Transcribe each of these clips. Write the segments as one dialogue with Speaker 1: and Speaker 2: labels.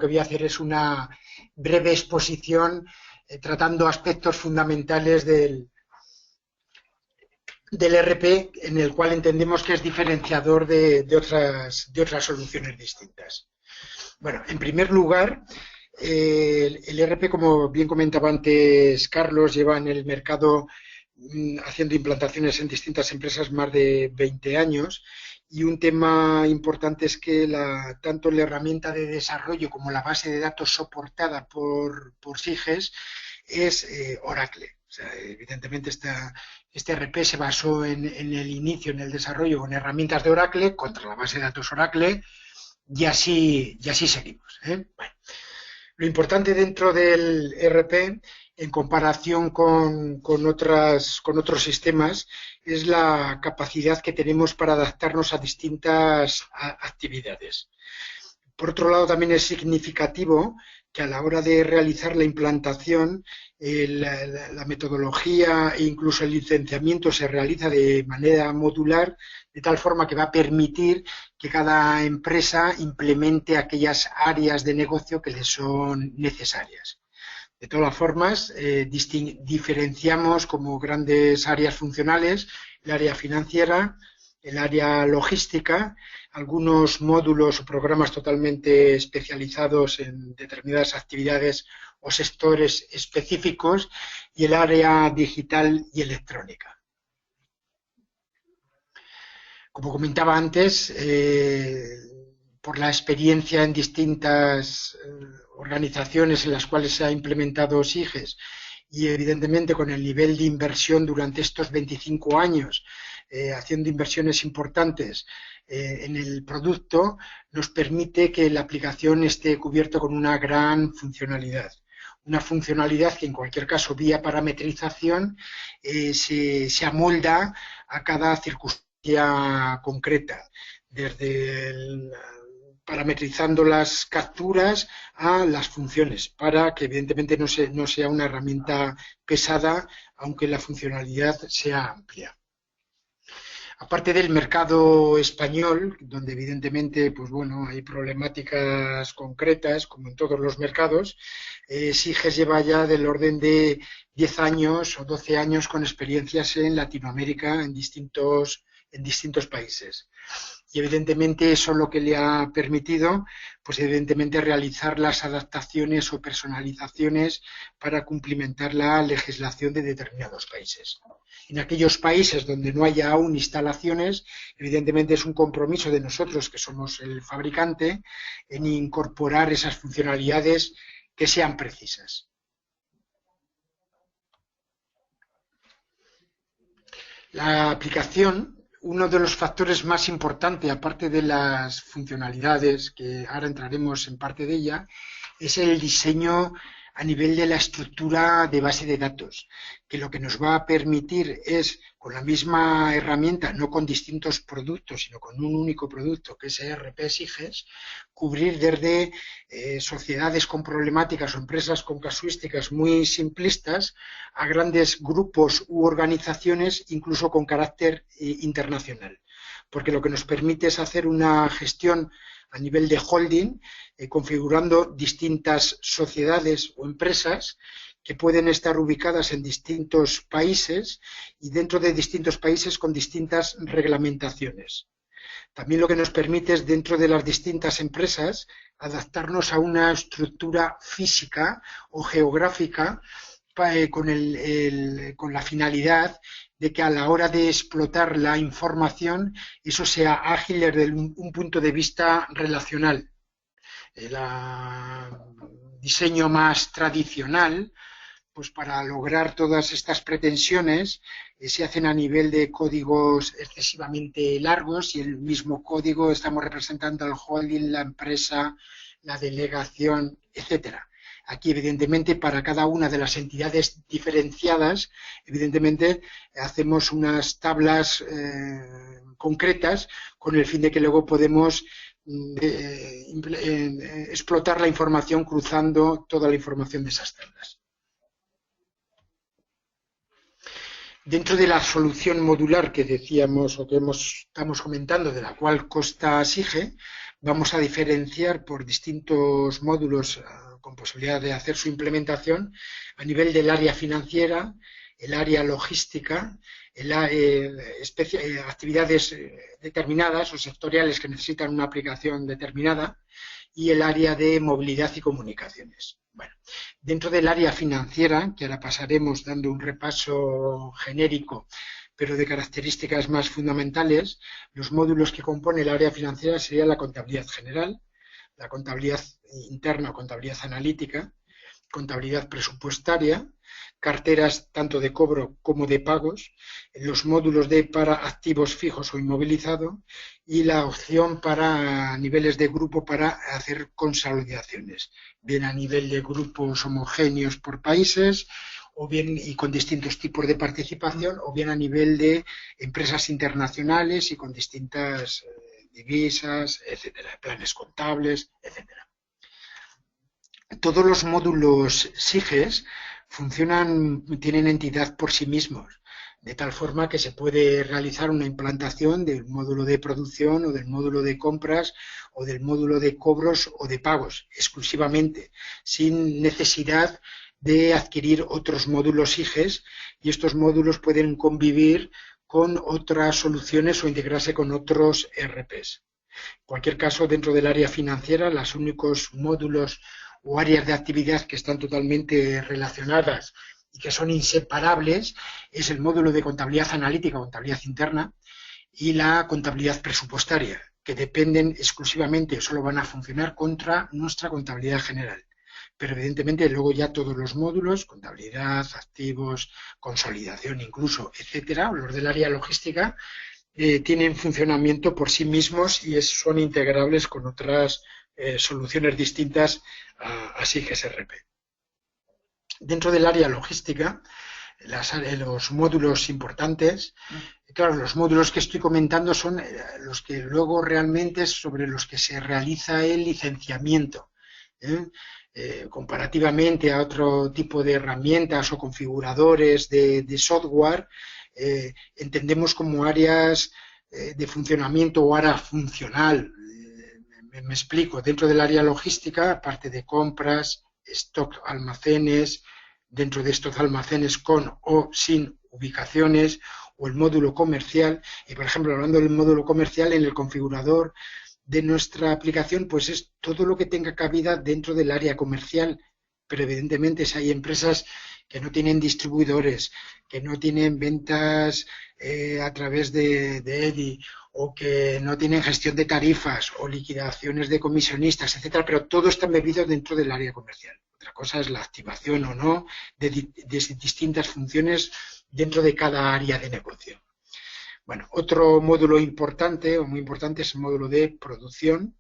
Speaker 1: que voy a hacer es una breve exposición tratando aspectos fundamentales del ERP, en el cual entendemos que es diferenciador de otras soluciones distintas. Bueno, en primer lugar, el ERP, como bien comentaba antes Carlos, lleva en el mercado haciendo implantaciones en distintas empresas más de 20 años, y un tema importante es que tanto la herramienta de desarrollo como la base de datos soportada por SIGES es Oracle. O sea, evidentemente este ERP se basó en el inicio, en el desarrollo con herramientas de Oracle contra la base de datos Oracle, y así seguimos. Bueno, lo importante dentro del ERP, en comparación con otros sistemas, es la capacidad que tenemos para adaptarnos a distintas actividades. Por otro lado, también es significativo que a la hora de realizar la implantación, la metodología e incluso el licenciamiento se realiza de manera modular, de tal forma que va a permitir que cada empresa implemente aquellas áreas de negocio que le son necesarias. De todas formas, diferenciamos como grandes áreas funcionales el área financiera, el área logística, algunos módulos o programas totalmente especializados en determinadas actividades o sectores específicos, y el área digital y electrónica. Como comentaba antes, por la experiencia en distintas organizaciones en las cuales se ha implementado SIGES, y evidentemente con el nivel de inversión durante estos 25 años, haciendo inversiones importantes en el producto, nos permite que la aplicación esté cubierta con una gran funcionalidad. Una funcionalidad que en cualquier caso, vía parametrización, se amolda a cada circunstancia concreta, desde parametrizando las capturas a las funciones, para que evidentemente no sea una herramienta pesada, aunque la funcionalidad sea amplia. Aparte del mercado español, donde evidentemente pues bueno, hay problemáticas concretas, como en todos los mercados, SIGES lleva ya del orden de 10 años o 12 años con experiencias en Latinoamérica, en distintos países. Y evidentemente eso lo que le ha permitido, pues evidentemente realizar las adaptaciones o personalizaciones para cumplimentar la legislación de determinados países. En aquellos países donde no haya aún instalaciones, evidentemente es un compromiso de nosotros, que somos el fabricante, en incorporar esas funcionalidades que sean precisas. La aplicación, uno de los factores más importantes, aparte de las funcionalidades, que ahora entraremos en parte de ella, es el diseño a nivel de la estructura de base de datos, que lo que nos va a permitir es, con la misma herramienta, no con distintos productos, sino con un único producto, que es ERP SIGES, cubrir desde sociedades con problemáticas o empresas con casuísticas muy simplistas a grandes grupos u organizaciones, incluso con carácter internacional. Porque lo que nos permite es hacer una gestión a nivel de holding, configurando distintas sociedades o empresas que pueden estar ubicadas en distintos países y dentro de distintos países con distintas reglamentaciones. También lo que nos permite es, dentro de las distintas empresas, adaptarnos a una estructura física o geográfica con la finalidad de que a la hora de explotar la información eso sea ágil desde un punto de vista relacional. El diseño más tradicional, pues para lograr todas estas pretensiones, se hacen a nivel de códigos excesivamente largos, y el mismo código estamos representando al holding, la empresa, la delegación, etcétera. Aquí, evidentemente, para cada una de las entidades diferenciadas, evidentemente, hacemos unas tablas concretas con el fin de que luego podemos explotar la información cruzando toda la información de esas tablas. Dentro de la solución modular que decíamos o que estamos comentando, de la cual consta SIGE, vamos a diferenciar por distintos módulos con posibilidad de hacer su implementación a nivel del área financiera, el área logística, actividades determinadas o sectoriales que necesitan una aplicación determinada y el área de movilidad y comunicaciones. Bueno, dentro del área financiera, que ahora pasaremos dando un repaso genérico, pero de características más fundamentales, los módulos que compone el área financiera serían la contabilidad general, la contabilidad interna o contabilidad analítica, contabilidad presupuestaria, carteras tanto de cobro como de pagos, los módulos para activos fijos o inmovilizado y la opción para niveles de grupo para hacer consolidaciones, bien a nivel de grupos homogéneos por países o bien y con distintos tipos de participación o bien a nivel de empresas internacionales y con distintas divisas, etcétera, planes contables, etcétera. Todos los módulos SIGES tienen entidad por sí mismos, de tal forma que se puede realizar una implantación del módulo de producción o del módulo de compras o del módulo de cobros o de pagos exclusivamente, sin necesidad de adquirir otros módulos SIGES, y estos módulos pueden convivir con otras soluciones o integrarse con otros ERPs. En cualquier caso, dentro del área financiera, los únicos módulos o áreas de actividad que están totalmente relacionadas y que son inseparables es el módulo de contabilidad analítica, contabilidad interna, y la contabilidad presupuestaria, que dependen exclusivamente o solo van a funcionar contra nuestra contabilidad general. Pero evidentemente luego ya todos los módulos, contabilidad, activos, consolidación incluso, etcétera, los del área logística, tienen funcionamiento por sí mismos y son integrables con otras soluciones distintas a SIGES RP. Dentro del área logística, los módulos importantes, claro, los módulos que estoy comentando son los que luego realmente sobre los que se realiza el licenciamiento, comparativamente a otro tipo de herramientas o configuradores de software, entendemos como áreas de funcionamiento o área funcional. Me explico, dentro del área logística, aparte de compras, stock, almacenes, dentro de estos almacenes con o sin ubicaciones, o el módulo comercial, y por ejemplo, hablando del módulo comercial, en el configurador de nuestra aplicación, pues es todo lo que tenga cabida dentro del área comercial, pero evidentemente si hay empresas que no tienen distribuidores, que no tienen ventas a través de EDI, o que no tienen gestión de tarifas o liquidaciones de comisionistas, etcétera, pero todo está embebido dentro del área comercial. Otra cosa es la activación o no de distintas funciones dentro de cada área de negocio. Bueno, otro módulo importante o muy importante es el módulo de producción,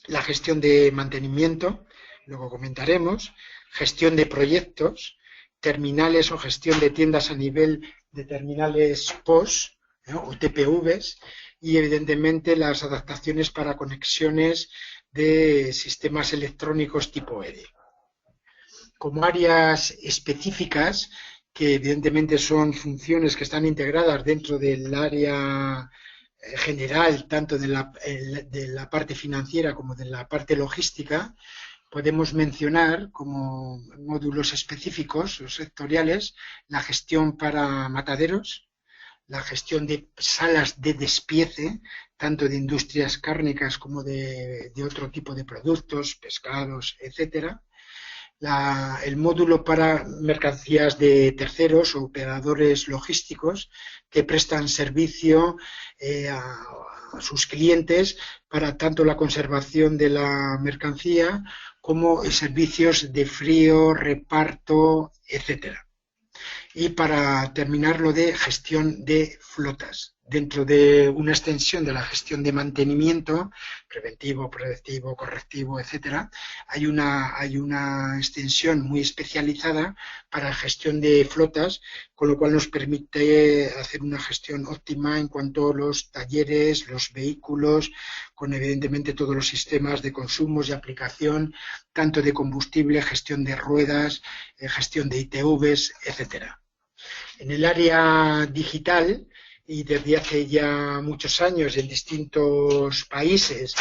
Speaker 1: la gestión de mantenimiento, luego comentaremos, gestión de proyectos, terminales o gestión de tiendas a nivel de terminales POS, ¿no? O TPVs, y evidentemente las adaptaciones para conexiones de sistemas electrónicos tipo EDI. Como áreas específicas, que evidentemente son funciones que están integradas dentro del área general, tanto de la parte financiera como de la parte logística, podemos mencionar como módulos específicos o sectoriales la gestión para mataderos, la gestión de salas de despiece, tanto de industrias cárnicas como de otro tipo de productos, pescados, etcétera. El módulo para mercancías de terceros o operadores logísticos que prestan servicio a sus clientes para tanto la conservación de la mercancía como servicios de frío, reparto, etcétera. Y para terminar, lo de gestión de flotas, dentro de una extensión de la gestión de mantenimiento, preventivo, predictivo, correctivo, etcétera, hay una extensión muy especializada para gestión de flotas, con lo cual nos permite hacer una gestión óptima en cuanto a los talleres, los vehículos, con evidentemente todos los sistemas de consumos y aplicación, tanto de combustible, gestión de ruedas, gestión de ITVs, etcétera. En el área digital y desde hace ya muchos años en distintos países,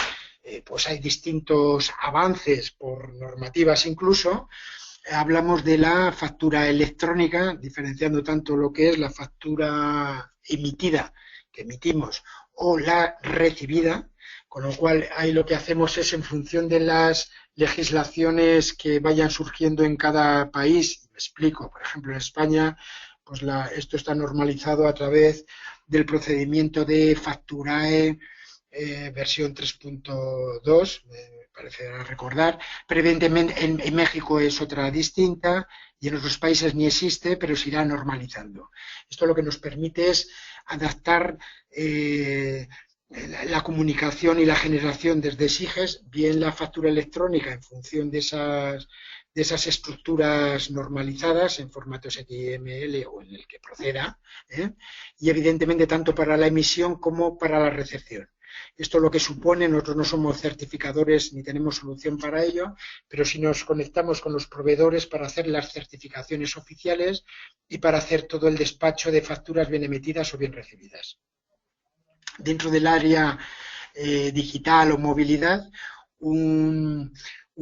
Speaker 1: pues hay distintos avances por normativas incluso. Hablamos de la factura electrónica, diferenciando tanto lo que es la factura emitida, que emitimos, o la recibida, con lo cual ahí lo que hacemos es, en función de las legislaciones que vayan surgiendo en cada país, me explico, por ejemplo en España, pues esto está normalizado a través del procedimiento de Facturae versión 3.2, me parece recordar, pero evidentemente en México es otra distinta y en otros países ni existe, pero se irá normalizando. Esto lo que nos permite es adaptar la comunicación y la generación desde SIGES, bien la factura electrónica en función de esas estructuras normalizadas en formato XML o en el que proceda, y evidentemente tanto para la emisión como para la recepción. Esto lo que supone, nosotros no somos certificadores ni tenemos solución para ello, pero si nos conectamos con los proveedores para hacer las certificaciones oficiales y para hacer todo el despacho de facturas bien emitidas o bien recibidas. Dentro del área digital o movilidad, un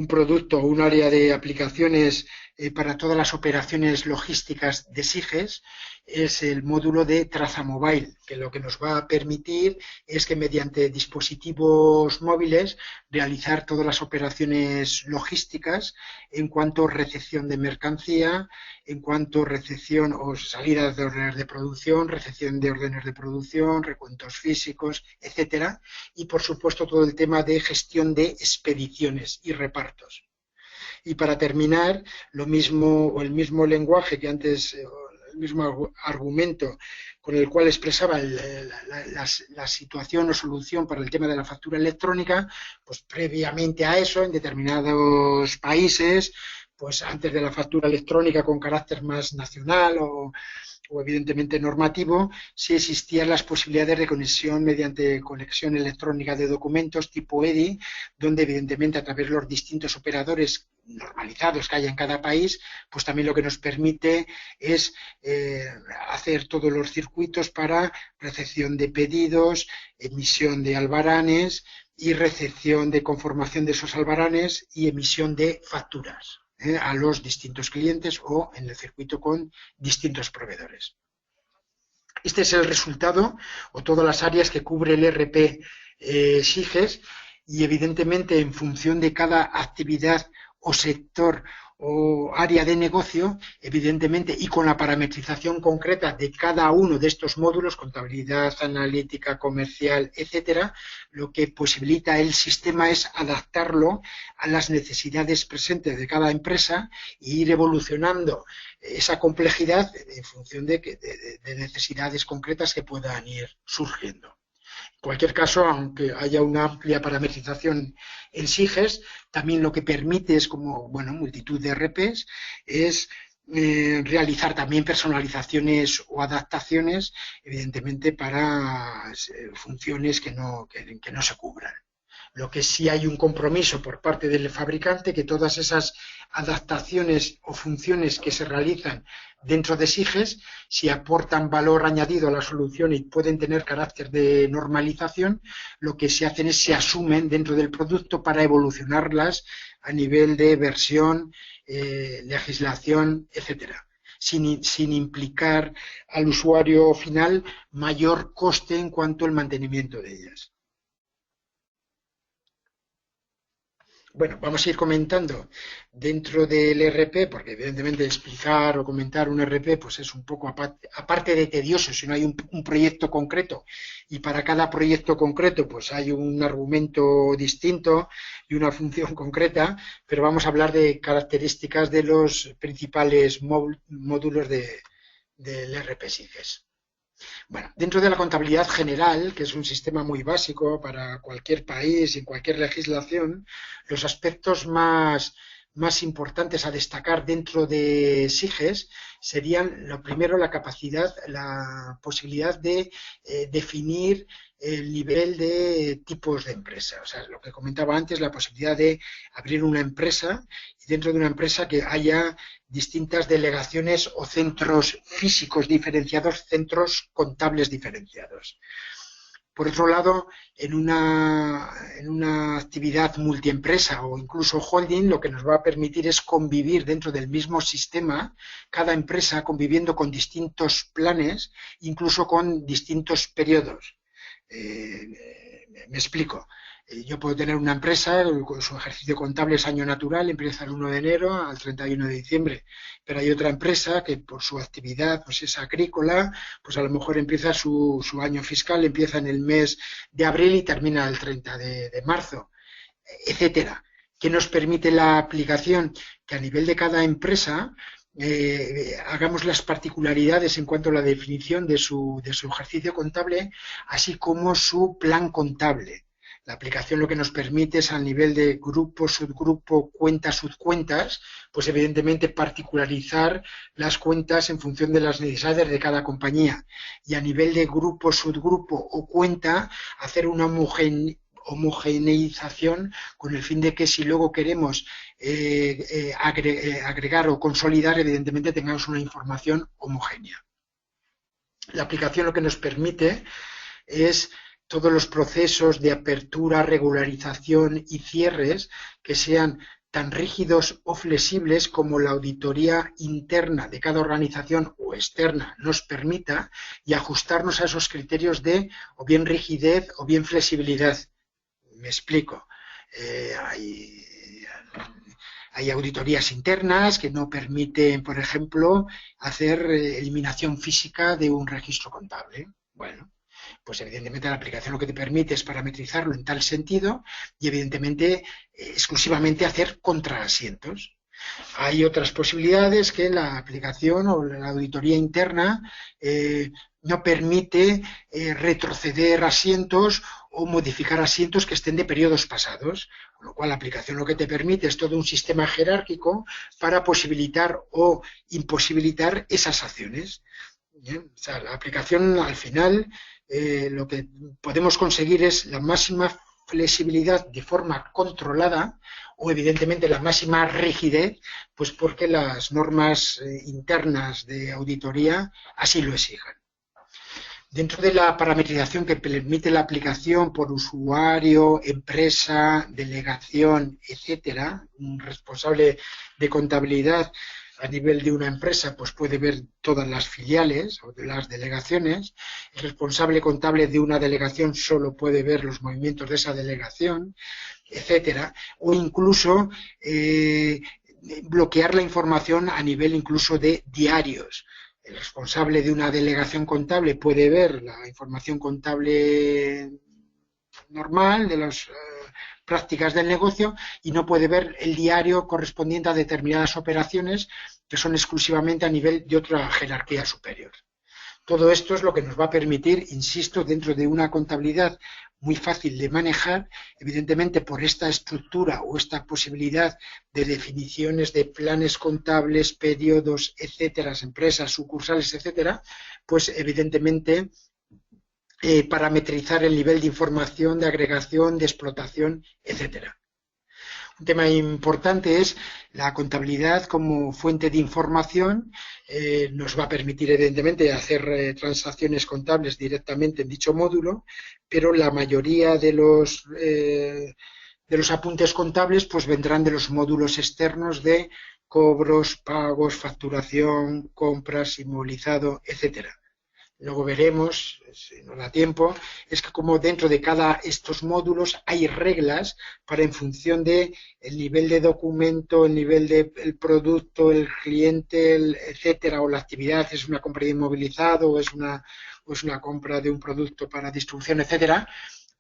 Speaker 1: producto o un área de aplicaciones para todas las operaciones logísticas de SIGES es el módulo de Trazamobile, que lo que nos va a permitir es que mediante dispositivos móviles realizar todas las operaciones logísticas en cuanto a recepción de mercancía, en cuanto a recepción o salida de órdenes de producción, recepción de órdenes de producción, recuentos físicos, etcétera, y por supuesto todo el tema de gestión de expediciones y repartos. Y para terminar, lo mismo o el mismo lenguaje que antes, el mismo argumento con el cual expresaba la situación o solución para el tema de la factura electrónica, pues previamente a eso, en determinados países, pues antes de la factura electrónica con carácter más nacional o evidentemente normativo, sí existían las posibilidades de conexión mediante conexión electrónica de documentos tipo EDI, donde evidentemente a través de los distintos operadores normalizados que hay en cada país, pues también lo que nos permite es hacer todos los circuitos para recepción de pedidos, emisión de albaranes y recepción de conformación de esos albaranes y emisión de facturas a los distintos clientes o en el circuito con distintos proveedores. Este es el resultado o todas las áreas que cubre el ERP SIGES, y evidentemente en función de cada actividad o sector o área de negocio, evidentemente, y con la parametrización concreta de cada uno de estos módulos, contabilidad, analítica, comercial, etcétera, lo que posibilita el sistema es adaptarlo a las necesidades presentes de cada empresa e ir evolucionando esa complejidad en función de necesidades concretas que puedan ir surgiendo. En cualquier caso, aunque haya una amplia parametrización en SIGES, también lo que permite es, como multitud de ERPs, es realizar también personalizaciones o adaptaciones, evidentemente para funciones que no se cubran. Lo que sí hay un compromiso por parte del fabricante que todas esas adaptaciones o funciones que se realizan dentro de SIGES, si aportan valor añadido a la solución y pueden tener carácter de normalización, lo que se hacen es se asumen dentro del producto para evolucionarlas a nivel de versión, legislación, etcétera, sin implicar al usuario final mayor coste en cuanto al mantenimiento de ellas. Bueno, vamos a ir comentando dentro del ERP, porque evidentemente explicar o comentar un ERP pues es un poco aparte de tedioso, si no hay un proyecto concreto, y para cada proyecto concreto pues hay un argumento distinto y una función concreta, pero vamos a hablar de características de los principales módulos del ERP SIGES. Bueno, dentro de la contabilidad general, que es un sistema muy básico para cualquier país y en cualquier legislación, los aspectos más más importantes a destacar dentro de SIGES serían, lo primero, la posibilidad de definir el nivel de tipos de empresa. O sea, lo que comentaba antes, la posibilidad de abrir una empresa y dentro de una empresa que haya distintas delegaciones o centros físicos diferenciados, centros contables diferenciados. Por otro lado, en una actividad multiempresa o incluso holding, lo que nos va a permitir es convivir dentro del mismo sistema, cada empresa conviviendo con distintos planes, incluso con distintos periodos. Me explico. Yo puedo tener una empresa, su ejercicio contable es año natural, empieza el 1 de enero al 31 de diciembre, pero hay otra empresa que por su actividad pues es agrícola, pues a lo mejor empieza su año fiscal, empieza en el mes de abril y termina el 30 de marzo, etcétera. ¿Qué nos permite la aplicación? Que a nivel de cada empresa hagamos las particularidades en cuanto a la definición de su ejercicio contable, así como su plan contable. La aplicación lo que nos permite es, al nivel de grupo, subgrupo, cuentas, subcuentas, pues evidentemente particularizar las cuentas en función de las necesidades de cada compañía. Y a nivel de grupo, subgrupo o cuenta, hacer una homogeneización con el fin de que si luego queremos agregar o consolidar, evidentemente tengamos una información homogénea. La aplicación lo que nos permite es todos los procesos de apertura, regularización y cierres que sean tan rígidos o flexibles como la auditoría interna de cada organización o externa nos permita, y ajustarnos a esos criterios de o bien rigidez o bien flexibilidad. Me explico. Hay auditorías internas que no permiten, por ejemplo, hacer eliminación física de un registro contable. Bueno, pues evidentemente la aplicación lo que te permite es parametrizarlo en tal sentido y evidentemente exclusivamente hacer contraasientos. Hay otras posibilidades que la aplicación o la auditoría interna no permite retroceder asientos o modificar asientos que estén de periodos pasados, con lo cual la aplicación lo que te permite es todo un sistema jerárquico para posibilitar o imposibilitar esas acciones. Bien, o sea, la aplicación al final lo que podemos conseguir es la máxima flexibilidad de forma controlada o evidentemente la máxima rigidez, pues porque las normas internas de auditoría así lo exigen. Dentro de la parametrización que permite la aplicación por usuario, empresa, delegación, etcétera, un responsable de contabilidad a nivel de una empresa pues puede ver todas las filiales o de las delegaciones. El responsable contable de una delegación solo puede ver los movimientos de esa delegación, etcétera, o incluso bloquear la información a nivel incluso de diarios. El responsable de una delegación contable puede ver la información contable normal de las prácticas del negocio y no puede ver el diario correspondiente a determinadas operaciones que son exclusivamente a nivel de otra jerarquía superior. Todo esto es lo que nos va a permitir, insisto, dentro de una contabilidad muy fácil de manejar, evidentemente por esta estructura o esta posibilidad de definiciones de planes contables, periodos, etcétera, empresas, sucursales, etcétera, pues evidentemente parametrizar el nivel de información, de agregación, de explotación, etcétera. Un tema importante es la contabilidad como fuente de información. Nos va a permitir, evidentemente, hacer transacciones contables directamente en dicho módulo, pero la mayoría de los apuntes contables pues vendrán de los módulos externos de cobros, pagos, facturación, compras, inmovilizado, etcétera. Luego veremos, si nos da tiempo, es que como dentro de cada estos módulos hay reglas para, en función de el nivel de documento, el nivel del producto, el cliente, etcétera, o la actividad, es una compra de inmovilizado o es una compra de un producto para distribución, etcétera,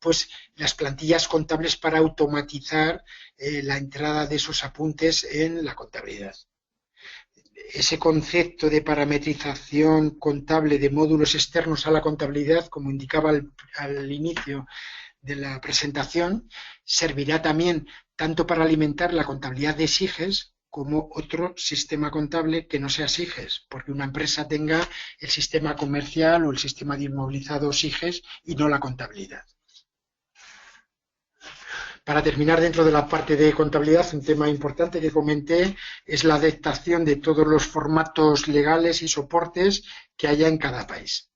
Speaker 1: pues las plantillas contables para automatizar la entrada de esos apuntes en la contabilidad. Ese concepto de parametrización contable de módulos externos a la contabilidad, como indicaba al inicio de la presentación, servirá también tanto para alimentar la contabilidad de SIGES como otro sistema contable que no sea SIGES, porque una empresa tenga el sistema comercial o el sistema de inmovilizado SIGES y no la contabilidad. Para terminar, dentro de la parte de contabilidad, un tema importante que comenté es la adaptación de todos los formatos legales y soportes que haya en cada país.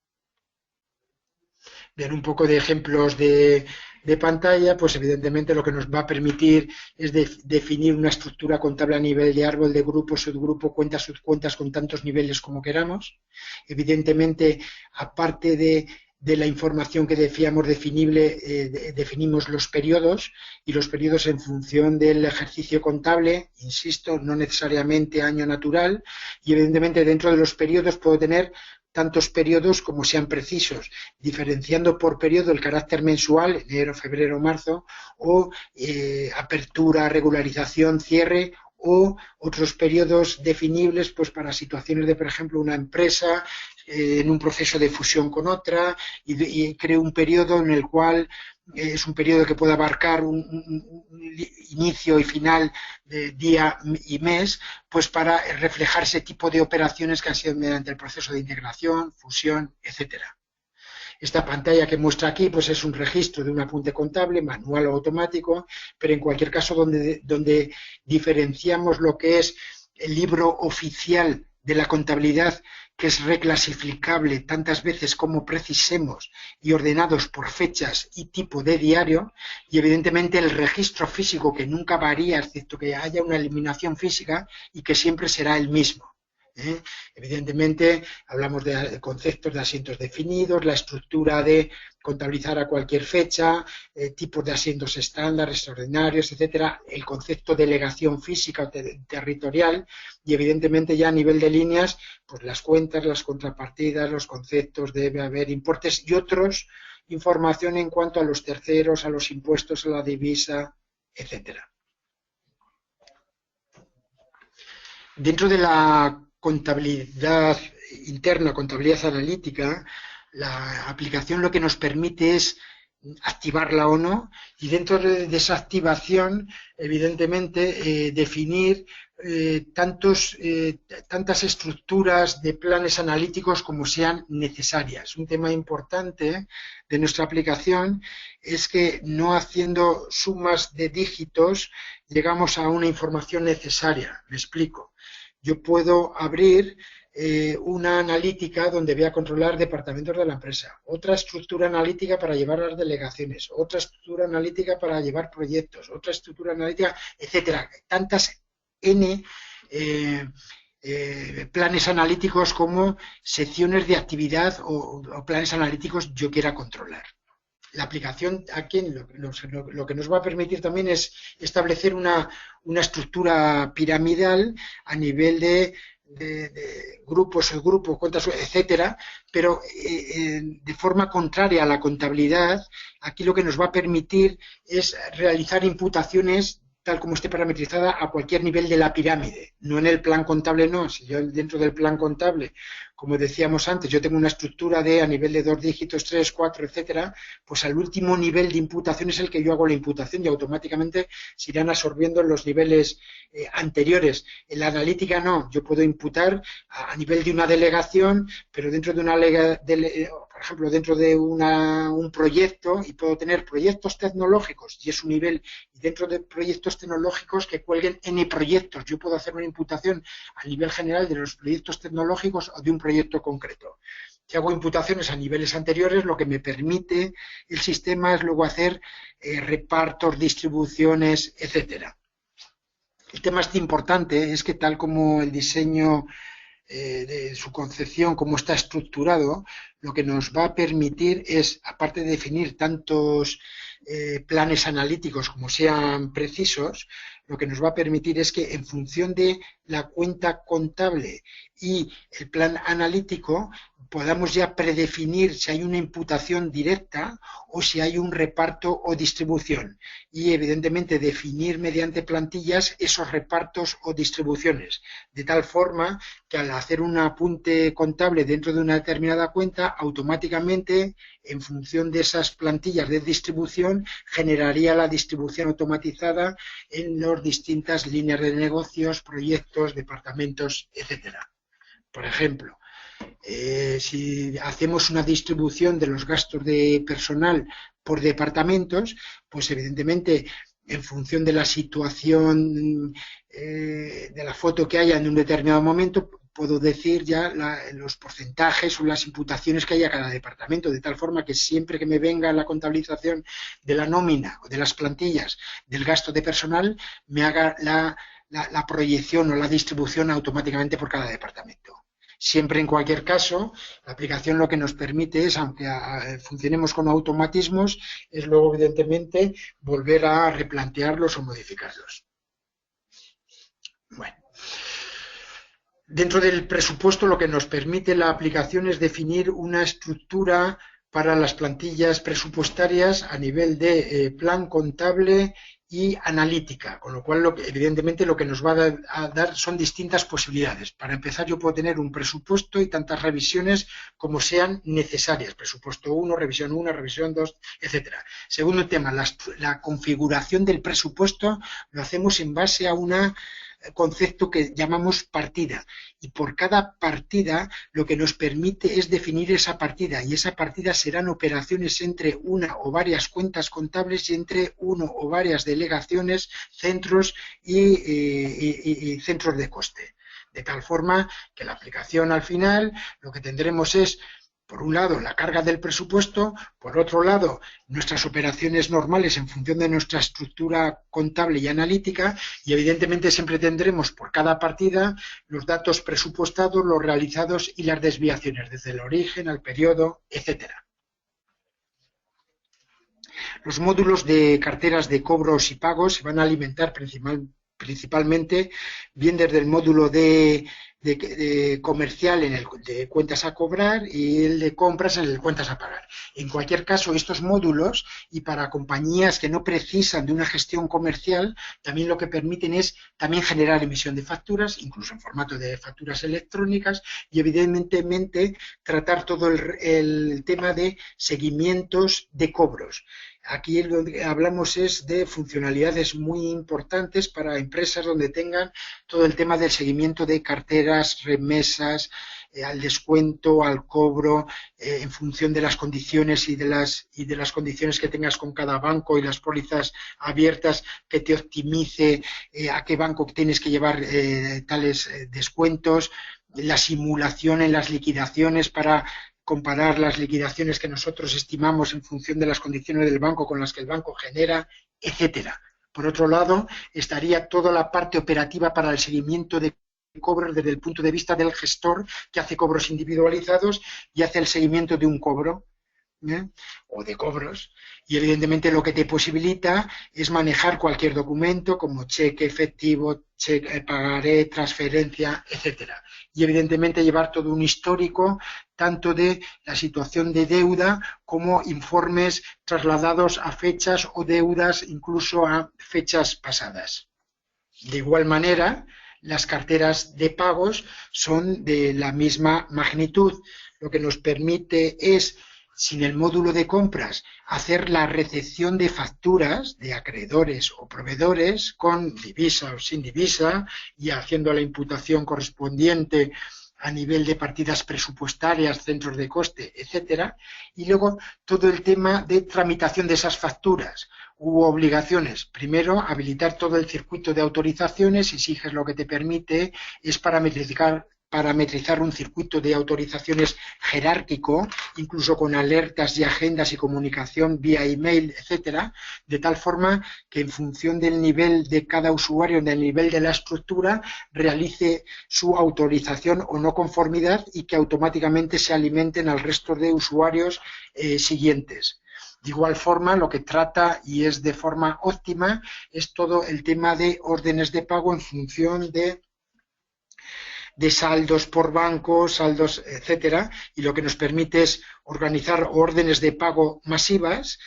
Speaker 1: Vean un poco de ejemplos de pantalla, pues evidentemente lo que nos va a permitir es definir una estructura contable a nivel de árbol, de grupo, subgrupo, cuentas, subcuentas, con tantos niveles como queramos. Evidentemente, aparte de la información que decíamos definible, definimos los periodos, y los periodos en función del ejercicio contable, insisto, no necesariamente año natural, y evidentemente dentro de los periodos puedo tener tantos periodos como sean precisos, diferenciando por periodo el carácter mensual, enero, febrero, marzo, o apertura, regularización, cierre, o otros periodos definibles pues para situaciones de, por ejemplo, una empresa en un proceso de fusión con otra, y creo un periodo en el cual es un periodo que puede abarcar un inicio y final de día y mes, pues para reflejar ese tipo de operaciones que han sido mediante el proceso de integración, fusión, etcétera. Esta pantalla que muestra aquí pues es un registro de un apunte contable, manual o automático, pero en cualquier caso donde diferenciamos lo que es el libro oficial de la contabilidad, que es reclasificable tantas veces como precisemos y ordenados por fechas y tipo de diario, y evidentemente el registro físico que nunca varía, excepto que haya una eliminación física y que siempre será el mismo. Evidentemente hablamos de conceptos de asientos definidos, la estructura de contabilizar a cualquier fecha, tipos de asientos estándar, extraordinarios, etcétera, el concepto de delegación física o territorial, y evidentemente ya a nivel de líneas, pues las cuentas, las contrapartidas, los conceptos, debe haber importes y otros, información en cuanto a los terceros, a los impuestos, a la divisa, etcétera. Dentro de la contabilidad interna, contabilidad analítica, la aplicación lo que nos permite es activarla o no, y dentro de esa activación, evidentemente, definir tantas estructuras de planes analíticos como sean necesarias. Un tema importante de nuestra aplicación es que no haciendo sumas de dígitos llegamos a una información necesaria. Me explico. Yo puedo abrir una analítica donde voy a controlar departamentos de la empresa, otra estructura analítica para llevar las delegaciones, otra estructura analítica para llevar proyectos, otra estructura analítica, etcétera. Tantas planes analíticos como secciones de actividad o planes analíticos yo quiera controlar. La aplicación aquí lo que nos va a permitir también es establecer una estructura piramidal a nivel de grupos, subgrupos, cuentas, etcétera, pero de forma contraria a la contabilidad, aquí lo que nos va a permitir es realizar imputaciones tal como esté parametrizada a cualquier nivel de la pirámide, no en el plan contable, no. Si yo dentro del plan contable, como decíamos antes, yo tengo una estructura a nivel de 2 dígitos, 3, 4, etcétera, pues al último nivel de imputación es el que yo hago la imputación y automáticamente se irán absorbiendo los niveles anteriores. En la analítica no, yo puedo imputar a nivel de una delegación, pero dentro de una por ejemplo, dentro de un proyecto, y puedo tener proyectos tecnológicos, y es un nivel, y dentro de proyectos tecnológicos que cuelguen N proyectos. Yo puedo hacer una imputación a nivel general de los proyectos tecnológicos o de un proyecto concreto. Si hago imputaciones a niveles anteriores, lo que me permite el sistema es luego hacer repartos, distribuciones, etcétera. El tema importante es que tal como el diseño de su concepción, cómo está estructurado, lo que nos va a permitir es, aparte de definir tantos planes analíticos como sean precisos, lo que nos va a permitir es que en función de la cuenta contable y el plan analítico podamos ya predefinir si hay una imputación directa o si hay un reparto o distribución, y evidentemente definir mediante plantillas esos repartos o distribuciones, de tal forma que al hacer un apunte contable dentro de una determinada cuenta, automáticamente en función de esas plantillas de distribución, generaría la distribución automatizada en las distintas líneas de negocios, proyectos, departamentos, etcétera. Por ejemplo, si hacemos una distribución de los gastos de personal por departamentos, pues evidentemente en función de la situación de la foto que haya en un determinado momento, puedo decir ya los porcentajes o las imputaciones que haya a cada departamento, de tal forma que siempre que me venga la contabilización de la nómina o de las plantillas del gasto de personal, me haga la proyección o la distribución automáticamente por cada departamento. Siempre, en cualquier caso, la aplicación lo que nos permite es, aunque funcionemos con automatismos, es luego, evidentemente, volver a replantearlos o modificarlos. Bueno. Dentro del presupuesto, lo que nos permite la aplicación es definir una estructura para las plantillas presupuestarias a nivel de plan contable y analítica, con lo cual, evidentemente, lo que nos va a dar son distintas posibilidades. Para empezar, yo puedo tener un presupuesto y tantas revisiones como sean necesarias. Presupuesto 1, revisión 2, etcétera. Segundo tema, la configuración del presupuesto lo hacemos en base a un concepto que llamamos partida, y por cada partida lo que nos permite es definir esa partida, y esa partida serán operaciones entre una o varias cuentas contables y entre uno o varias delegaciones, centros y centros de coste, de tal forma que la aplicación al final lo que tendremos es, por un lado, la carga del presupuesto, por otro lado, nuestras operaciones normales en función de nuestra estructura contable y analítica, y evidentemente siempre tendremos por cada partida los datos presupuestados, los realizados y las desviaciones, desde el origen al periodo, etcétera. Los módulos de carteras de cobros y pagos se van a alimentar principalmente bien desde el módulo de comercial en el de cuentas a cobrar y el de compras en el de cuentas a pagar. En cualquier caso, estos módulos, y para compañías que no precisan de una gestión comercial, también lo que permiten es también generar emisión de facturas, incluso en formato de facturas electrónicas, y evidentemente tratar todo el tema de seguimientos de cobros. Aquí lo que hablamos es de funcionalidades muy importantes para empresas donde tengan todo el tema del seguimiento de carteras, remesas, al descuento, al cobro, en función de las condiciones y de las condiciones que tengas con cada banco y las pólizas abiertas, que te optimice a qué banco tienes que llevar tales descuentos, la simulación en las liquidaciones para comparar las liquidaciones que nosotros estimamos en función de las condiciones del banco con las que el banco genera, etcétera. Por otro lado, estaría toda la parte operativa para el seguimiento de cobros desde el punto de vista del gestor, que hace cobros individualizados y hace el seguimiento de un cobro, o de cobros, y evidentemente lo que te posibilita es manejar cualquier documento como cheque, efectivo, cheque, pagaré, transferencia, etcétera. Y evidentemente llevar todo un histórico tanto de la situación de deuda como informes trasladados a fechas o deudas incluso a fechas pasadas. De igual manera, las carteras de pagos son de la misma magnitud. Lo que nos permite es, sin el módulo de compras, hacer la recepción de facturas de acreedores o proveedores con divisa o sin divisa y haciendo la imputación correspondiente a nivel de partidas presupuestarias, centros de coste, etcétera, y luego todo el tema de tramitación de esas facturas u obligaciones. Primero, habilitar todo el circuito de autorizaciones, y SIGES lo que te permite es parametrizar un circuito de autorizaciones jerárquico, incluso con alertas y agendas y comunicación vía email, etcétera, de tal forma que en función del nivel de cada usuario, del nivel de la estructura, realice su autorización o no conformidad y que automáticamente se alimenten al resto de usuarios siguientes. De igual forma, lo que trata, y es de forma óptima, es todo el tema de órdenes de pago en función de saldos por banco, saldos, etcétera, y lo que nos permite es organizar órdenes de pago masivas,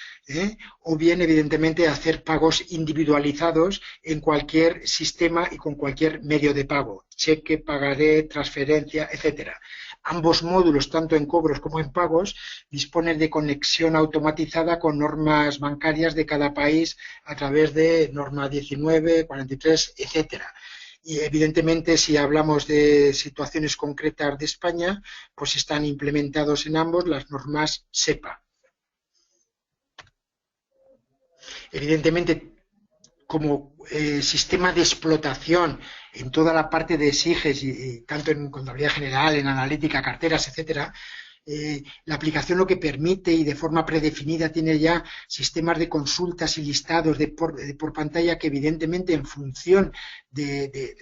Speaker 1: o bien, evidentemente, hacer pagos individualizados en cualquier sistema y con cualquier medio de pago, cheque, pagaré, transferencia, etcétera. ambos módulos, tanto en cobros como en pagos, disponen de conexión automatizada con normas bancarias de cada país a través de norma 19, 43, etcétera. Y evidentemente, si hablamos de situaciones concretas de España, pues están implementados en ambos las normas SEPA. Evidentemente, como sistema de explotación en toda la parte de SIGES, y tanto en contabilidad general, en analítica, carteras, etcétera, la aplicación lo que permite y de forma predefinida tiene ya sistemas de consultas y listados por pantalla que evidentemente en función de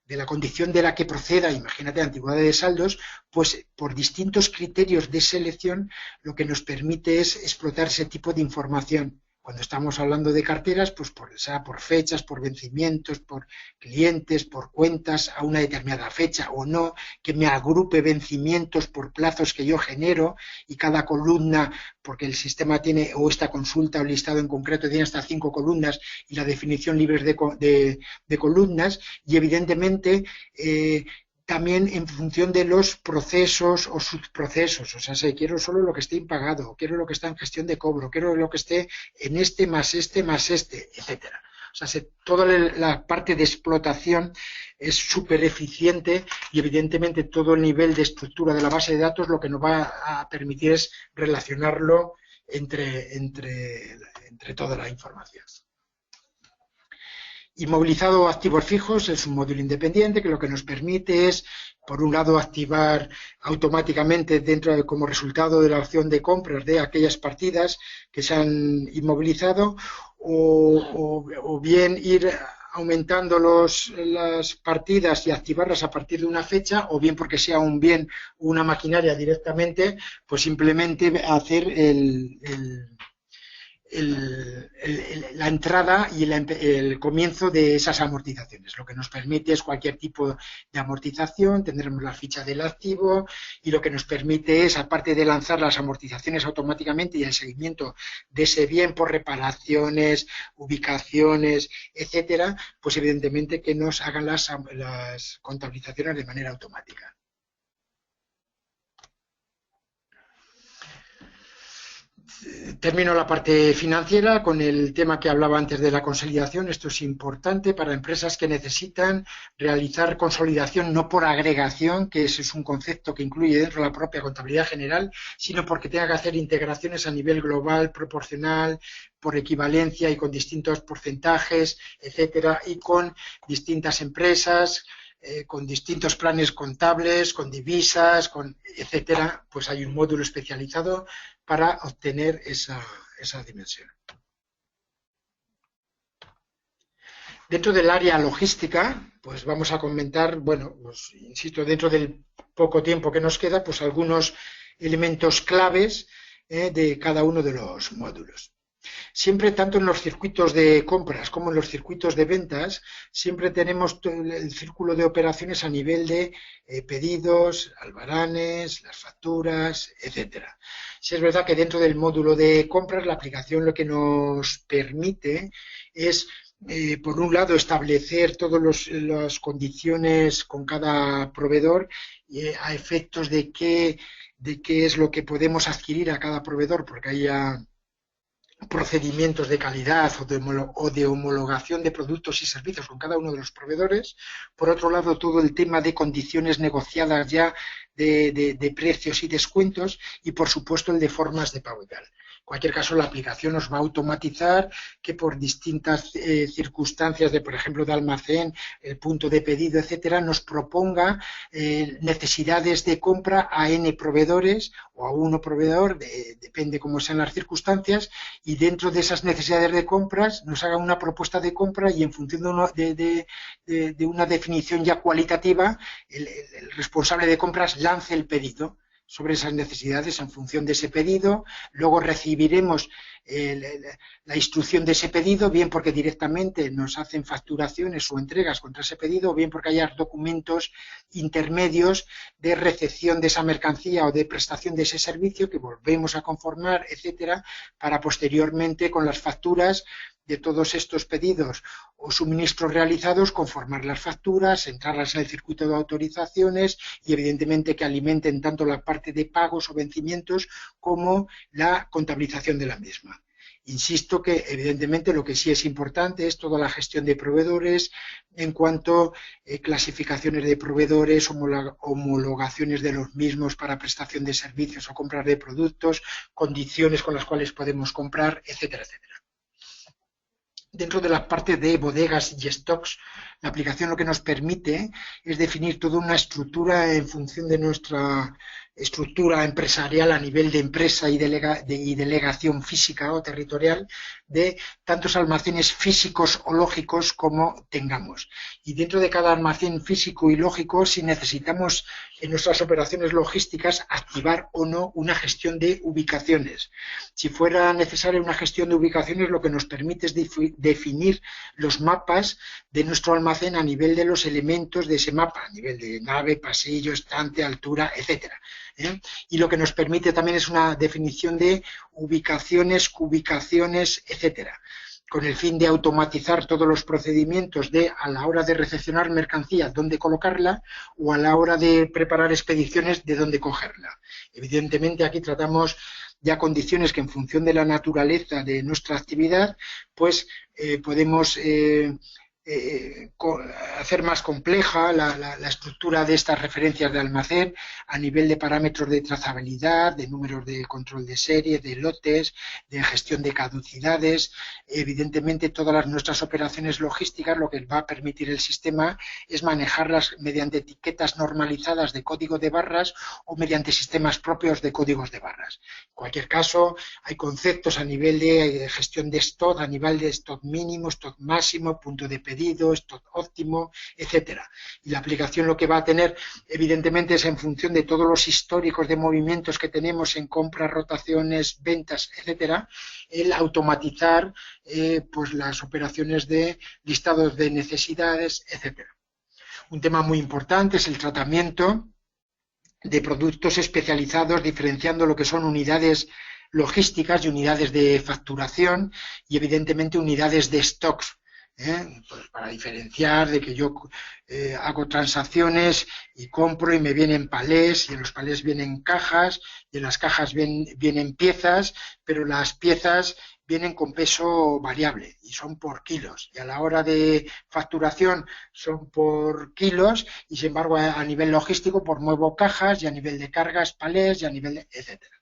Speaker 1: la condición de la que proceda, imagínate antigüedad de saldos, pues por distintos criterios de selección lo que nos permite es explotar ese tipo de información. Cuando estamos hablando de carteras, pues sea por fechas, por vencimientos, por clientes, por cuentas a una determinada fecha o no, que me agrupe vencimientos por plazos que yo genero y cada columna, porque el sistema tiene, o esta consulta o listado en concreto tiene hasta 5 columnas y la definición libre de columnas, y evidentemente también en función de los procesos o subprocesos, o sea, si quiero solo lo que esté impagado, quiero lo que está en gestión de cobro, quiero lo que esté en este, etcétera. O sea, toda la parte de explotación es súper eficiente y evidentemente todo el nivel de estructura de la base de datos lo que nos va a permitir es relacionarlo entre toda la información. Inmovilizado activos fijos es un módulo independiente que lo que nos permite es, por un lado, activar automáticamente como resultado de la opción de compras de aquellas partidas que se han inmovilizado o bien ir aumentando las partidas y activarlas a partir de una fecha, o bien porque sea un bien o una maquinaria directamente, pues simplemente hacer la entrada y el comienzo de esas amortizaciones. Lo que nos permite es cualquier tipo de amortización, tendremos la ficha del activo y lo que nos permite es, aparte de lanzar las amortizaciones automáticamente y el seguimiento de ese bien por reparaciones, ubicaciones, etcétera, pues evidentemente que nos hagan las contabilizaciones de manera automática. Termino la parte financiera con el tema que hablaba antes de la consolidación. Esto es importante para empresas que necesitan realizar consolidación no por agregación, que ese es un concepto que incluye dentro de la propia contabilidad general, sino porque tenga que hacer integraciones a nivel global, proporcional, por equivalencia y con distintos porcentajes, etcétera, y con distintas empresas, con distintos planes contables, con divisas, etcétera. Pues hay un módulo especializado para obtener esa dimensión. Dentro del área logística, pues vamos a comentar, bueno, pues insisto, dentro del poco tiempo que nos queda, pues algunos elementos claves de cada uno de los módulos. Siempre, tanto en los circuitos de compras como en los circuitos de ventas, siempre tenemos el círculo de operaciones a nivel de pedidos, albaranes, las facturas, etcétera. Si es verdad que dentro del módulo de compras la aplicación lo que nos permite es, por un lado, establecer todas las condiciones con cada proveedor a efectos de qué es lo que podemos adquirir a cada proveedor, porque haya procedimientos de calidad o de homologación de productos y servicios con cada uno de los proveedores. Por otro lado, todo el tema de condiciones negociadas ya de precios y descuentos, y por supuesto el de formas de pago y tal. En cualquier caso, la aplicación nos va a automatizar que por distintas circunstancias de, por ejemplo, de almacén, el punto de pedido, etcétera, nos proponga necesidades de compra a N proveedores o a uno proveedor, depende cómo sean las circunstancias, y dentro de esas necesidades de compras nos haga una propuesta de compra y en función de una definición ya cualitativa, el responsable de compras lance el pedido sobre esas necesidades en función de ese pedido. Luego recibiremos la instrucción de ese pedido, bien porque directamente nos hacen facturaciones o entregas contra ese pedido, o bien porque haya documentos intermedios de recepción de esa mercancía o de prestación de ese servicio que volvemos a conformar, etcétera, para posteriormente con las facturas de todos estos pedidos o suministros realizados, conformar las facturas, entrarlas en el circuito de autorizaciones y evidentemente que alimenten tanto la parte de pagos o vencimientos como la contabilización de la misma. Insisto que evidentemente lo que sí es importante es toda la gestión de proveedores en cuanto a clasificaciones de proveedores, homologaciones de los mismos para prestación de servicios o compras de productos, condiciones con las cuales podemos comprar, etcétera, etcétera. Dentro de las partes de bodegas y stocks, la aplicación lo que nos permite es definir toda una estructura en función de nuestra estructura empresarial a nivel de empresa y delegación física o territorial de tantos almacenes físicos o lógicos como tengamos. Y dentro de cada almacén físico y lógico, si necesitamos en nuestras operaciones logísticas activar o no una gestión de ubicaciones. Si fuera necesaria una gestión de ubicaciones, lo que nos permite es definir los mapas de nuestro almacén a nivel de los elementos de ese mapa, a nivel de nave, pasillo, estante, altura, etcétera. Y lo que nos permite también es una definición de ubicaciones, cubicaciones, etcétera, con el fin de automatizar todos los procedimientos de a la hora de recepcionar mercancía, dónde colocarla, o a la hora de preparar expediciones, de dónde cogerla. Evidentemente aquí tratamos ya condiciones que en función de la naturaleza de nuestra actividad, pues podemos hacer más compleja la estructura de estas referencias de almacén a nivel de parámetros de trazabilidad, de números de control de serie, de lotes, de gestión de caducidades. Evidentemente todas nuestras operaciones logísticas lo que va a permitir el sistema es manejarlas mediante etiquetas normalizadas de código de barras o mediante sistemas propios de códigos de barras. En cualquier caso, hay conceptos a nivel de gestión de stock, a nivel de stock mínimo, stock máximo, punto de pedido, stock óptimo, etcétera. Y la aplicación lo que va a tener, evidentemente, es en función de todos los históricos de movimientos que tenemos en compras, rotaciones, ventas, etcétera, el automatizar pues las operaciones de listados de necesidades, etcétera. Un tema muy importante es el tratamiento de productos especializados, diferenciando lo que son unidades logísticas y unidades de facturación y evidentemente unidades de stocks. Pues para diferenciar de que yo hago transacciones y compro y me vienen palés y en los palés vienen cajas y en las cajas vienen piezas, pero las piezas vienen con peso variable y son por kilos y a la hora de facturación son por kilos y sin embargo a nivel logístico por muevo cajas y a nivel de cargas palés y a nivel de etcétera.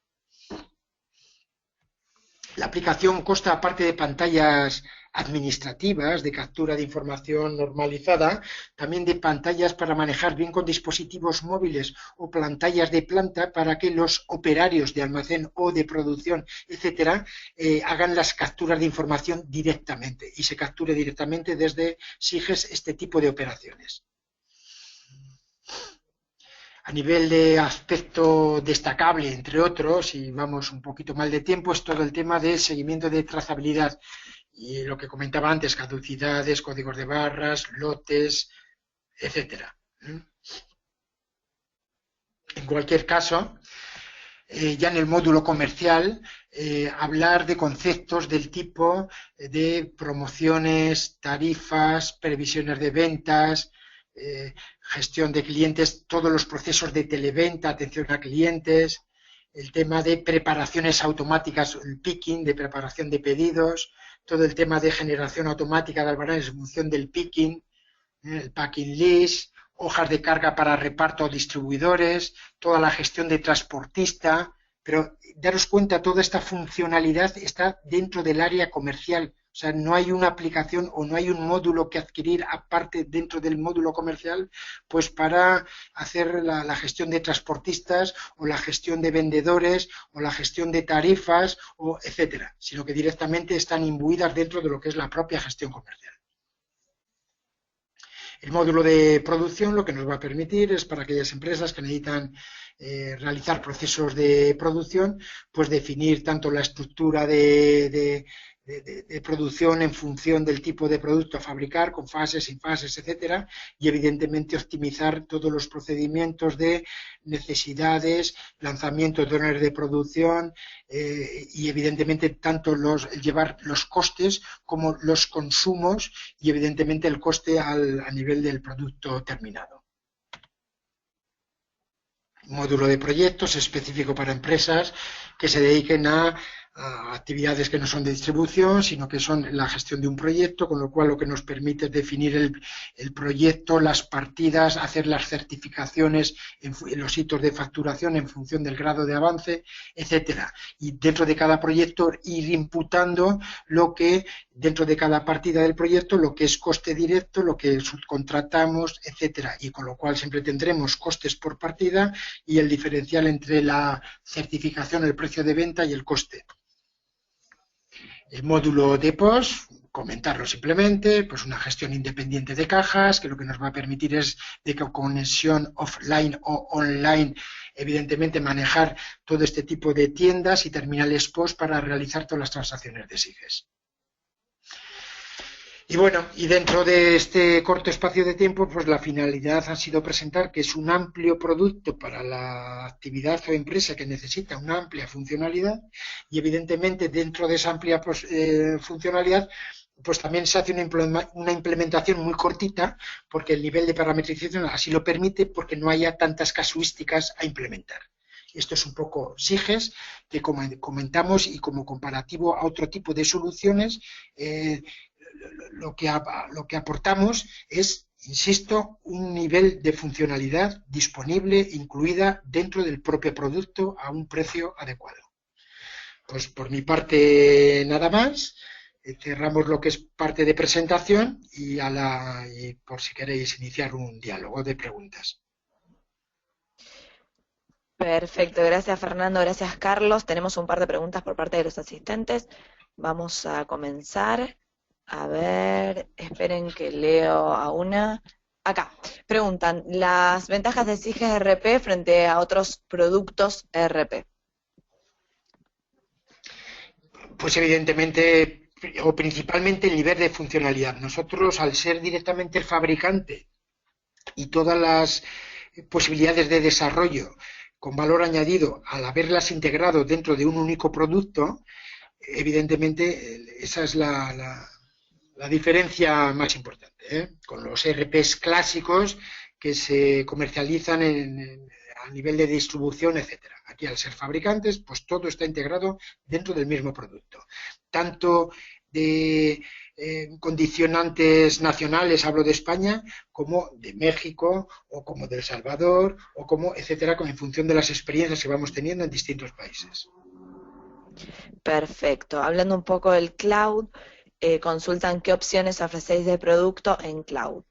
Speaker 1: La aplicación consta, aparte de pantallas administrativas de captura de información normalizada, también de pantallas para manejar bien con dispositivos móviles o pantallas de planta para que los operarios de almacén o de producción, etcétera, hagan las capturas de información directamente y se capture directamente desde SIGES este tipo de operaciones. A nivel de aspecto destacable, entre otros, y vamos un poquito mal de tiempo, es todo el tema de seguimiento de trazabilidad. Y lo que comentaba antes, caducidades, códigos de barras, lotes, etcétera. En cualquier caso, ya en el módulo comercial, hablar de conceptos del tipo de promociones, tarifas, previsiones de ventas, gestión de clientes, todos los procesos de televenta, atención a clientes, el tema de preparaciones automáticas, el picking, de preparación de pedidos, todo el tema de generación automática de almacenes en función del picking, el packing list, hojas de carga para reparto a distribuidores, toda la gestión de transportista, pero daros cuenta, toda esta funcionalidad está dentro del área comercial. O sea, no hay una aplicación o no hay un módulo que adquirir aparte dentro del módulo comercial, pues para hacer la gestión de transportistas o la gestión de vendedores o la gestión de tarifas, o etcétera, sino que directamente están imbuidas dentro de lo que es la propia gestión comercial. El módulo de producción lo que nos va a permitir es para aquellas empresas que necesitan realizar procesos de producción, pues definir tanto la estructura de de producción en función del tipo de producto a fabricar, con fases, sin fases, etcétera, y evidentemente optimizar todos los procedimientos de necesidades, lanzamientos de órdenes de producción y evidentemente tanto llevar los costes como los consumos y evidentemente el coste a nivel del producto terminado. Módulo de proyectos específico para empresas que se dediquen a actividades que no son de distribución, sino que son la gestión de un proyecto, con lo cual lo que nos permite es definir el proyecto, las partidas, hacer las certificaciones en los hitos de facturación en función del grado de avance, etcétera. Y dentro de cada proyecto ir imputando lo que, dentro de cada partida del proyecto, lo que es coste directo, lo que subcontratamos, etcétera. Y con lo cual siempre tendremos costes por partida y el diferencial entre la certificación, el precio de venta y el coste. El módulo de POS, comentarlo simplemente, pues una gestión independiente de cajas, que lo que nos va a permitir es de conexión offline o online, evidentemente manejar todo este tipo de tiendas y terminales POS para realizar todas las transacciones de SIGES. Y bueno, y dentro de este corto espacio de tiempo, pues la finalidad ha sido presentar que es un amplio producto para la actividad o empresa que necesita una amplia funcionalidad y evidentemente dentro de esa amplia funcionalidad pues también se hace una implementación muy cortita porque el nivel de parametrización así lo permite porque no haya tantas casuísticas a implementar. Esto es un poco SIGES que como comentamos y como comparativo a otro tipo de soluciones lo que aportamos es, insisto, un nivel de funcionalidad disponible, incluida dentro del propio producto a un precio adecuado. Pues por mi parte nada más, cerramos lo que es parte de presentación y por si queréis iniciar un diálogo de preguntas.
Speaker 2: Perfecto, gracias Fernando, gracias Carlos. Tenemos un par de preguntas por parte de los asistentes. Vamos a comenzar. A ver, esperen que leo a una. Acá, preguntan, las ventajas de SIGES ERP frente a otros productos ERP.
Speaker 1: Pues evidentemente, o principalmente el nivel de funcionalidad. Nosotros, al ser directamente el fabricante y todas las posibilidades de desarrollo con valor añadido, al haberlas integrado dentro de un único producto, evidentemente esa es la diferencia más importante, con los ERPs clásicos que se comercializan a nivel de distribución, etcétera. Aquí, al ser fabricantes, pues todo está integrado dentro del mismo producto. Tanto de condicionantes nacionales, hablo de España, como de México, o como de El Salvador, o como, etcétera, en función de las experiencias que vamos teniendo en distintos países.
Speaker 2: Perfecto. Hablando un poco del cloud, consultan qué opciones ofrecéis de producto en cloud.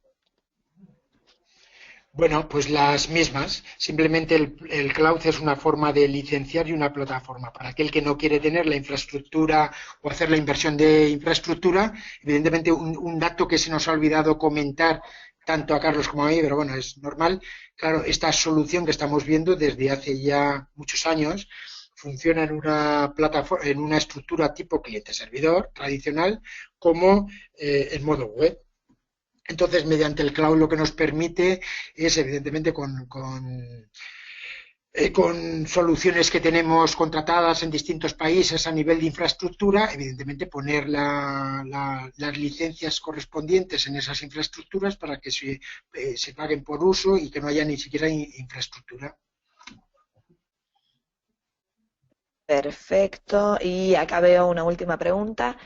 Speaker 1: Bueno, pues las mismas. Simplemente el cloud es una forma de licenciar y una plataforma. Para aquel que no quiere tener la infraestructura o hacer la inversión de infraestructura, evidentemente un dato que se nos ha olvidado comentar tanto a Carlos como a mí, pero bueno, es normal. Claro, esta solución que estamos viendo desde hace ya muchos años funciona en una plataforma, en una estructura tipo cliente-servidor tradicional, como en modo web. Entonces, mediante el cloud lo que nos permite es, evidentemente, con soluciones que tenemos contratadas en distintos países a nivel de infraestructura, evidentemente poner las licencias correspondientes en esas infraestructuras para que se paguen por uso y que no haya ni siquiera infraestructura.
Speaker 2: Perfecto. Y acá veo una última pregunta.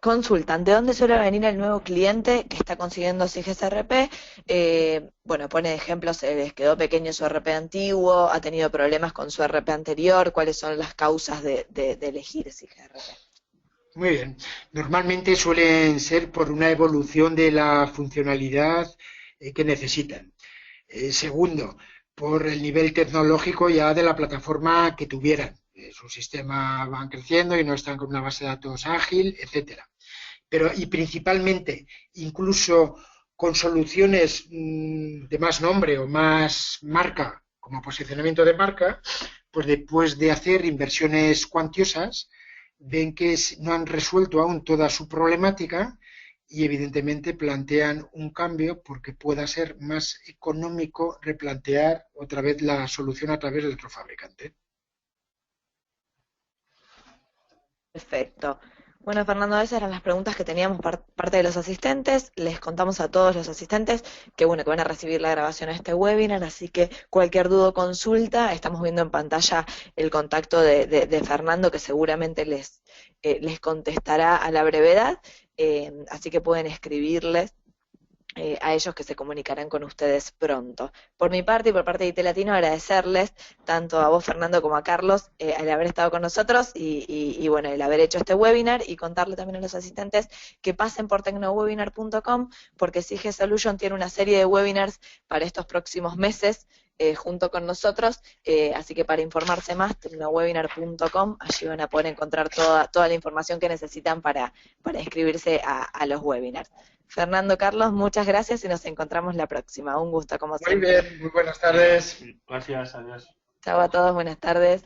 Speaker 2: Consultan, ¿de dónde suele venir el nuevo cliente que está consiguiendo SIGES ERP? Bueno, pone ejemplos, les quedó pequeño su ERP antiguo, ha tenido problemas con su ERP anterior, ¿cuáles son las causas de elegir SIGES ERP?
Speaker 1: Muy bien. Normalmente suelen ser por una evolución de la funcionalidad que necesitan. Segundo, por el nivel tecnológico ya de la plataforma que tuvieran. Su sistema van creciendo y no están con una base de datos ágil, etcétera. Pero y principalmente, incluso con soluciones de más nombre o más marca, como posicionamiento de marca, pues después de hacer inversiones cuantiosas, ven que no han resuelto aún toda su problemática y evidentemente plantean un cambio porque pueda ser más económico replantear otra vez la solución a través de otro fabricante.
Speaker 2: Perfecto. Bueno, Fernando, esas eran las preguntas que teníamos parte de los asistentes. Les contamos a todos los asistentes que, bueno, que van a recibir la grabación de este webinar, así que cualquier duda o consulta, estamos viendo en pantalla el contacto de Fernando, que seguramente les contestará a la brevedad, así que pueden escribirles a ellos que se comunicarán con ustedes pronto. Por mi parte y por parte de IT Latino, agradecerles tanto a vos, Fernando, como a Carlos el haber estado con nosotros y bueno, el haber hecho este webinar, y contarle también a los asistentes que pasen por tecnowebinar.com, porque CG Solution tiene una serie de webinars para estos próximos meses junto con nosotros, así que para informarse más, tecnowebinar.com, allí van a poder encontrar toda la información que necesitan para inscribirse a los webinars. Fernando, Carlos, muchas gracias y nos encontramos la próxima. Un gusto, como
Speaker 1: Muy
Speaker 2: siempre.
Speaker 1: bien, muy buenas tardes.
Speaker 3: Gracias, adiós.
Speaker 2: Chao a todos, buenas tardes.